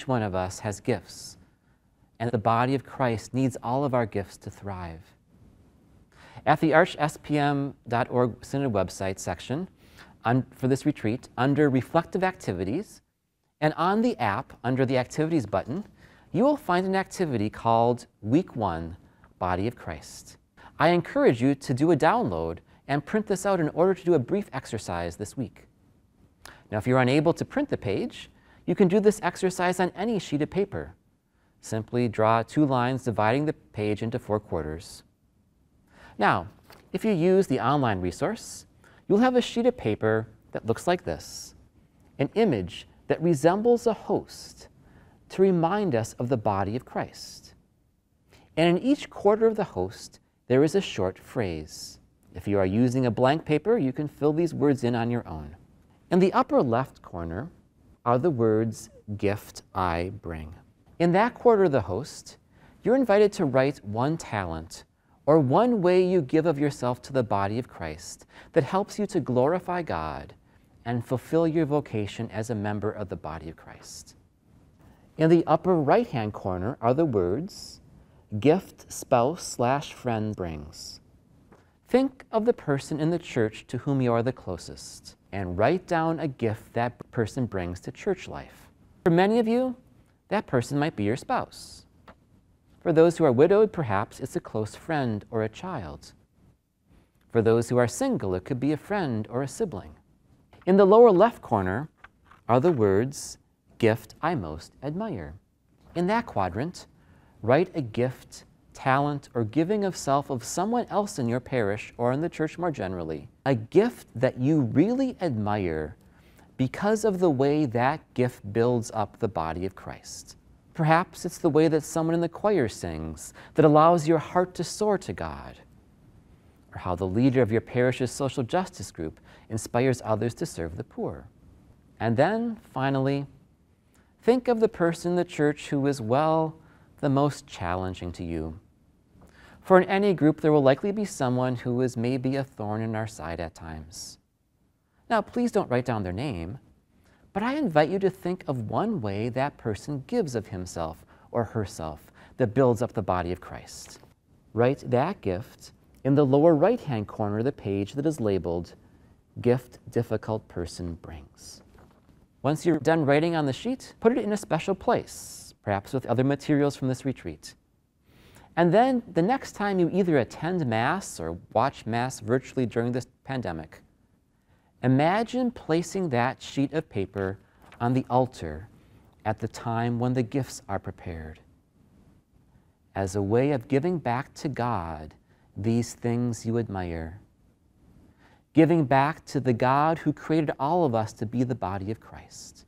each one of us has gifts, and the body of Christ needs all of our gifts to thrive. At the archspm.org Synod website section for this retreat, under Reflective Activities, and on the app under the Activities button, you will find an activity called Week 1, Body of Christ. I encourage you to do a download and print this out in order to do a brief exercise this week. Now, if you're unable to print the page, you can do this exercise on any sheet of paper. Simply draw 2 lines dividing the page into 4 quarters. Now, if you use the online resource, you'll have a sheet of paper that looks like this, an image that resembles a host to remind us of the body of Christ. And in each quarter of the host, there is a short phrase. If you are using a blank paper, you can fill these words in on your own. In the upper left corner are the words, "Gift I bring." In that quarter of the host, you're invited to write 1 talent or 1 way you give of yourself to the body of Christ that helps you to glorify God and fulfill your vocation as a member of the body of Christ. In the upper right-hand corner are the words, "Gift spouse/friend brings." Think of the person in the church to whom you are the closest and write down a gift that person brings to church life. For many of you, that person might be your spouse. For those who are widowed, perhaps it's a close friend or a child. For those who are single, it could be a friend or a sibling. In the lower left corner are the words, "Gift I most admire." In that quadrant, write a gift, talent, or giving of self of someone else in your parish or in the church more generally. A gift that you really admire because of the way that gift builds up the body of Christ. Perhaps it's the way that someone in the choir sings that allows your heart to soar to God, or how the leader of your parish's social justice group inspires others to serve the poor. And then, finally, think of the person in the church who is, well, the most challenging to you. For in any group, there will likely be someone who is maybe a thorn in our side at times. Now, please don't write down their name, but I invite you to think of 1 way that person gives of himself or herself that builds up the body of Christ. Write that gift in the lower right-hand corner of the page that is labeled, "Gift Difficult Person Brings." Once you're done writing on the sheet, put it in a special place, perhaps with other materials from this retreat. And then the next time you either attend Mass or watch Mass virtually during this pandemic, imagine placing that sheet of paper on the altar at the time when the gifts are prepared, as a way of giving back to God these things you admire, giving back to the God who created all of us to be the body of Christ.